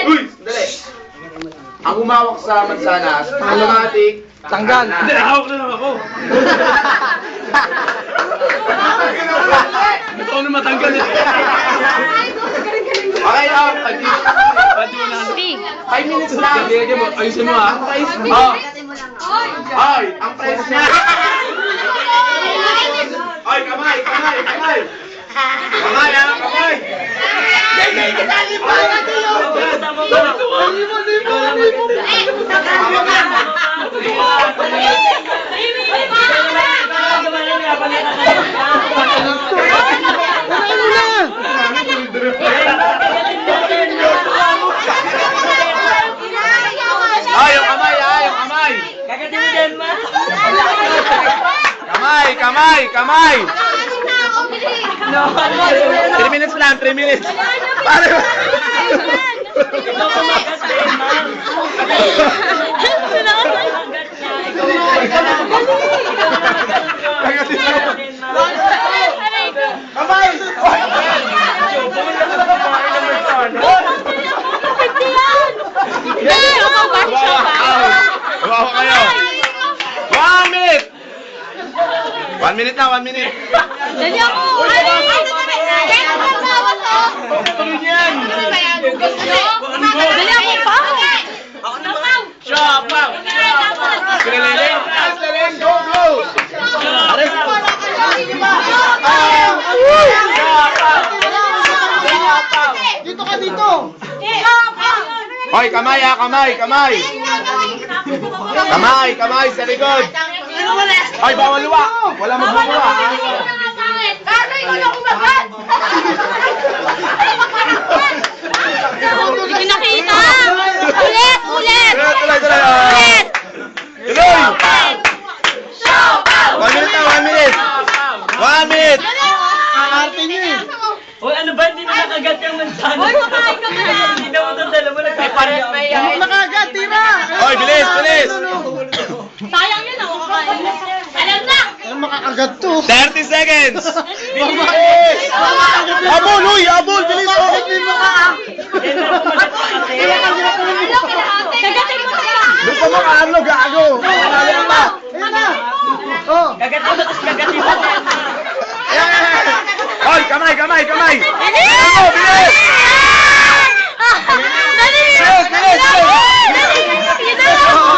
Uy! Dali! Ang umawak sa mansanas, automatic, Tanggal. Hindi, hawak na lang ako. Ito na matanggal eh. Okay lang, 5 minutes lang. Sige, ayusin mo ah. Oh. Ay, ang price niya. Ay, kamay, kamay, kamay. Kamay, ah, kamay. Ay, yung kamay, ah, yung kamay. Kamay, kamay, kamay. 3 minutes lang, 3 minutes. Paano? Kamay! Wawa kayo. 1 minute! 1 minute na, 1 minute. Dali ako! Dali ako pa! Shopang! Leleng! Leleng! Go, go! Dito ka dito. Hoy, kamay ah, kamay, kamay! Kamay, kamay sa likod! Hoy, bawal luwa! Wala magbubuwa ha! Hindi nakita! Ulit! Ulit! Tuloy, tuloy! Ulit! Tuloy! 1 minute na, 1 minute! 1 minute! Arte niyo eh. Hoy, ano ba? Hindi na nakagat yung mansanas. Hoy, kumain ka muna! Hindi na mo ito dala mo nagkakaroon. Huwag makagat, tira. Hoy, bilis, bilis! Sayang yun ako kakain. Alam na! Ano makakagat to? 30 seconds! Bilis! Abol, huy! Abol! Bilis! Bakit din mo ka? Kagatin mo siya! Gusto mo ka ano, gago! Marami ka pa! Ayun na. Oh. Kagatin mo, tapos kagatin mo. Ayan! Hoy, kamay, kamay, kamay! Ano, bilis! Dali! Bilis, bilis, bilis! Dali!